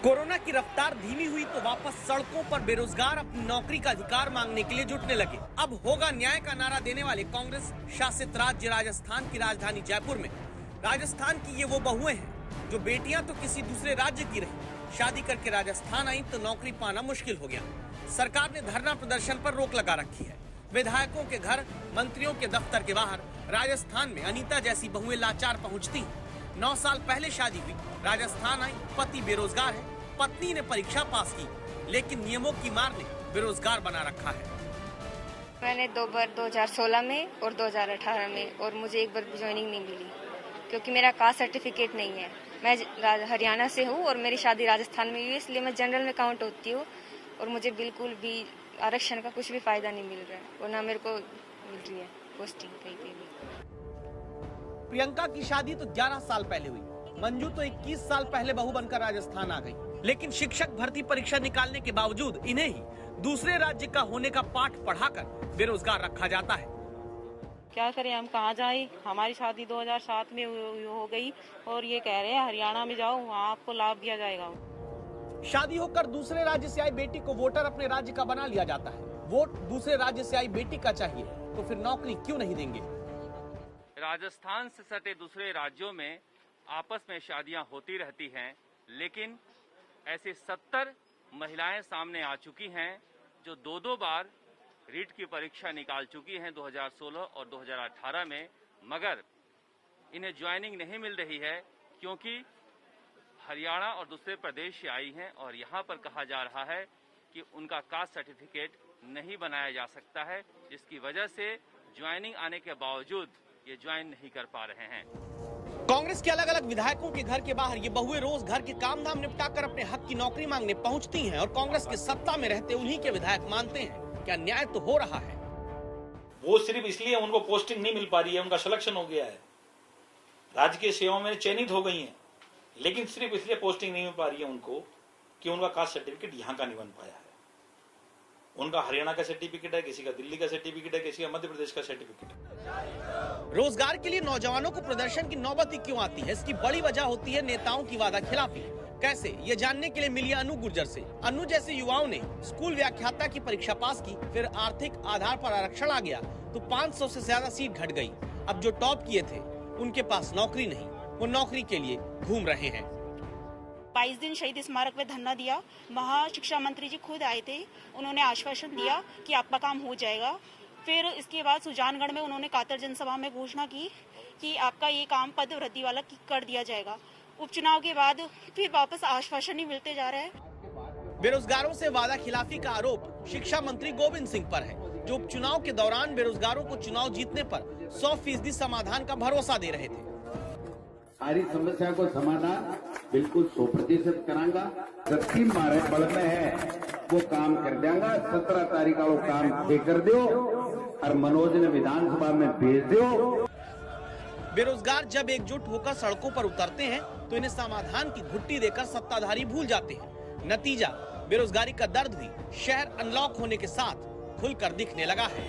Corona की रफ्तार धीमी हुई तो वापस सड़कों पर बेरोजगार अपनी नौकरी का अधिकार मांगने के लिए जुटने लगे। अब होगा न्याय का नारा देने वाले कांग्रेस शासित राज्य राजस्थान की राजधानी जयपुर में राजस्थान की ये वो बहुएं हैं जो बेटियां तो किसी दूसरे राज्य की रही, शादी करके राजस्थान आई तो नौकरी पाना मुश्किल हो गया। सरकार ने धरना प्रदर्शन पर रोक लगा रखी है। विधायकों के घर, मंत्रियों के दफ्तर के बाहर राजस्थान में अनीता जैसी बहुएं लाचार पहुंचती। 9 साल पहले शादी हुई, राजस्थान आई, पति बेरोजगार है, पत्नी ने परीक्षा पास की, लेकिन नियमों की मार ने बेरोजगार बना रखा है। मैंने 2 बार 2016 में और 2018 में, और मुझे एक बार ज्वाइनिंग नहीं मिली क्योंकि मेरा कास्ट सर्टिफिकेट नहीं है। मैं हरियाणा से हूँ और मेरी शादी राजस्थान में हुई है, इसलिए मैं जनरल में काउंट होती हूँ और मुझे बिल्कुल भी आरक्षण का कुछ भी फायदा नहीं मिल रहा है और ना मेरे को मिल रही है पोस्टिंग कहीं पे भी। प्रियंका की शादी तो 11 साल पहले हुई, मंजू तो 21 साल पहले बहू बनकर राजस्थान आ गई, लेकिन शिक्षक भर्ती परीक्षा निकालने के बावजूद इन्हें ही दूसरे राज्य का होने का पाठ पढ़ाकर बेरोजगार रखा जाता है। क्या करें, हम कहाँ जाएं? हमारी शादी 2007 में हो गई और ये कह रहे हैं हरियाणा में जाओ, वहाँ आपको लाभ दिया जाएगा। शादी होकर दूसरे राज्य से आई बेटी को वोटर अपने राज्य का बना लिया जाता है। वोट दूसरे राज्य से आई बेटी का चाहिए तो फिर नौकरी क्यों नहीं देंगे? राजस्थान से सटे दूसरे राज्यों में आपस में शादियां होती रहती हैं, लेकिन ऐसे 70 महिलाएं सामने आ चुकी हैं जो 2 बार रीट की परीक्षा निकाल चुकी हैं 2016 और 2018 में, मगर इन्हें ज्वाइनिंग नहीं मिल रही है क्योंकि हरियाणा और दूसरे प्रदेश से आई हैं और यहाँ पर कहा जा रहा है कि उनका कास्ट सर्टिफिकेट नहीं बनाया जा सकता है, जिसकी वजह से ज्वाइनिंग आने के बावजूद ये ज्वाइन नहीं कर पा रहे हैं। कांग्रेस के अलग अलग विधायकों के घर के बाहर ये बहुएं रोज घर के काम धाम निपटाकर अपने हक की नौकरी मांगने पहुंचती हैं और कांग्रेस के सत्ता में रहते उन्हीं के विधायक मानते हैं क्या न्याय तो हो रहा है। वो सिर्फ इसलिए उनको पोस्टिंग नहीं मिल पा रही है, उनका सिलेक्शन हो गया है, राजकीय सेवाओं में चयनित हो गई हैं, लेकिन सिर्फ इसलिए पोस्टिंग नहीं मिल पा रही है उनको कि उनका कास्ट सर्टिफिकेट यहाँ का नहीं बन पाया है। उनका हरियाणा का सर्टिफिकेट है, किसी का दिल्ली का सर्टिफिकेट है, किसी का मध्य प्रदेश का सर्टिफिकेट है। रोजगार के लिए नौजवानों को प्रदर्शन की नौबत ही क्यों आती है? इसकी बड़ी वजह होती है नेताओं की वादा खिलाफी। कैसे, ये जानने के लिए मिली अनु गुर्जर से। अनु जैसे युवाओं ने स्कूल व्याख्याता की परीक्षा पास की, फिर आर्थिक आधार पर आरक्षण आ गया तो 500 से ज्यादा सीट घट गई। अब जो टॉप किए थे उनके पास नौकरी नहीं, वो नौकरी के लिए घूम रहे हैं। 22 दिन शहीद स्मारक पे धरना दिया। महाशिक्षा मंत्री जी खुद आए थे, उन्होंने आश्वासन दिया कि आपका काम हो जाएगा। फिर इसके बाद सुजानगढ़ में उन्होंने कातर जनसभा में घोषणा की कि आपका ये काम पद वृद्धि वाला कर दिया जाएगा। उपचुनाव के बाद फिर वापस आश्वासन ही मिलते जा रहे हैं। बेरोजगारों से वादा खिलाफी का आरोप शिक्षा मंत्री गोविंद सिंह पर है, जो उपचुनाव के दौरान बेरोजगारों को चुनाव जीतने पर 100% समाधान का भरोसा दे रहे थे। सारी समस्या को समाधान बिल्कुल 100% करांगा। सच्ची मारे बल में है वो काम कर देंगा। 17 तारीख का वो काम कर दो और मनोज ने विधानसभा में भेज दो। बेरोजगार जब एकजुट होकर सड़कों पर उतरते हैं तो इन्हें समाधान की घुट्टी देकर सत्ताधारी भूल जाते हैं। नतीजा, बेरोजगारी का दर्द भी शहर अनलॉक होने के साथ खुलकर दिखने लगा है।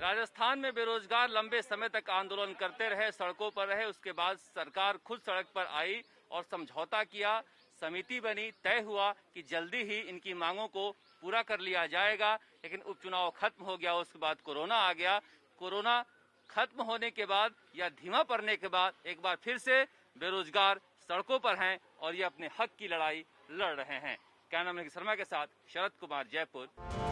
राजस्थान में बेरोजगार लंबे समय तक आंदोलन करते रहे, सड़कों पर रहे। उसके बाद सरकार खुद सड़क पर आई और समझौता किया, समिति बनी, तय हुआ कि जल्दी ही इनकी मांगों को पूरा कर लिया जाएगा। लेकिन उपचुनाव खत्म हो गया, उसके बाद कोरोना आ गया। कोरोना खत्म होने के बाद या धीमा पड़ने के बाद एक बार फिर से बेरोजगार सड़कों पर हैं और ये अपने हक की लड़ाई लड़ रहे हैं। कैमरामैन शर्मा के साथ शरद कुमार, जयपुर।